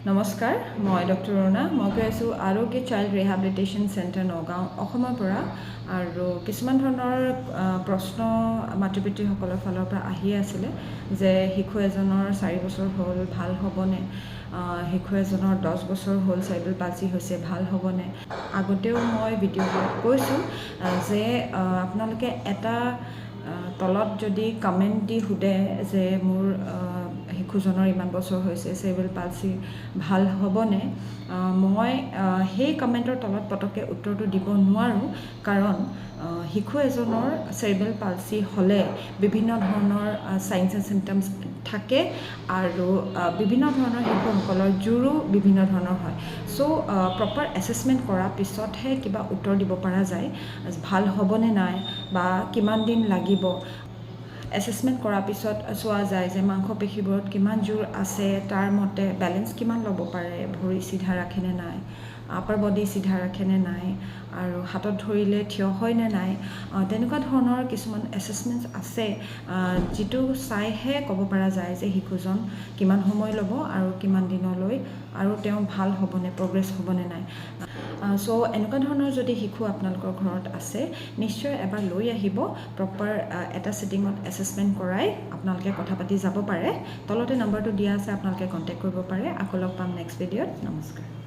নমস্কাৰ, মই ডক্টৰ অৰুণা। মই গৈ আছোঁ আৰোগ্য চাইল্ড ৰিহেবিলিটেশ্যন চেণ্টাৰ নগাঁও অসমৰ পৰা। আৰু কিছুমান ধৰণৰ প্ৰশ্ন মাতৃ পিতৃসকলৰ ফালৰ পৰা আহি আছিলে যে শিশু এজনৰ 4 বছৰ হ'ল ভাল হ'বনে, শিশু এজনৰ 10 বছৰ হ'ল চাইল্ডৰ পালচি হৈছে ভাল হ'বনে। আগতেও মই ভিডিঅ'বোৰত কৈছোঁ যে আপোনালোকে এটা তলত যদি কমেণ্ট দি সোধে যে মোৰ শিশুজনৰ ইমান বছৰ হৈছে চেৰিব্ৰেল পালচি ভাল হ'বনে, মই সেই কমেণ্টৰ তলত পটককৈ উত্তৰটো দিব নোৱাৰোঁ। কাৰণ শিশু এজনৰ চেৰিব্ৰেল পালচি হ'লে বিভিন্ন ধৰণৰ চাইন্স এণ্ড চিমটমছ থাকে আৰু বিভিন্ন ধৰণৰ শিশুসকলৰ জোৰো বিভিন্ন ধৰণৰ হয়। চ' প্ৰপাৰ এছেছমেণ্ট কৰাৰ পিছতহে কিবা উত্তৰ দিব পৰা যায় ভাল হ'বনে নাই বা কিমান দিন লাগিব। এছেছমেণ্ট কৰাৰ পিছত চোৱা যায় যে মাংসপেশীবোৰত কিমান জোৰ আছে, তাৰ মতে বেলেঞ্চ কিমান ল'ব পাৰে, ভৰি চিধা ৰাখেনে নাই, আপাৰ বডি চিধা ৰাখেনে নাই, আৰু হাতত ধৰিলে থিয় হয়নে নাই। তেনেকুৱা ধৰণৰ কিছুমান এছেছমেণ্টছ আছে যিটো চাইহে ক'ব পৰা যায় যে শিশুজন কিমান সময় ল'ব আৰু কিমান দিনলৈ আৰু তেওঁ ভাল হ'বনে, প্ৰগ্ৰেছ হ'বনে নাই। চ' এনেকুৱা ধৰণৰ যদি শিশু আপোনালোকৰ ঘৰত আছে নিশ্চয় এবাৰ লৈ আহিব। প্ৰপাৰ এটা ছিটিঙত এছেছমেণ্ট কৰাই আপোনালোকে কথা পাতি যাব পাৰে। তলতে নাম্বাৰটো দিয়া আছে, আপোনালোকে কণ্টেক্ট কৰিব পাৰে। আকৌ লগ পাম নেক্সট ভিডিঅ'ত। নমস্কাৰ।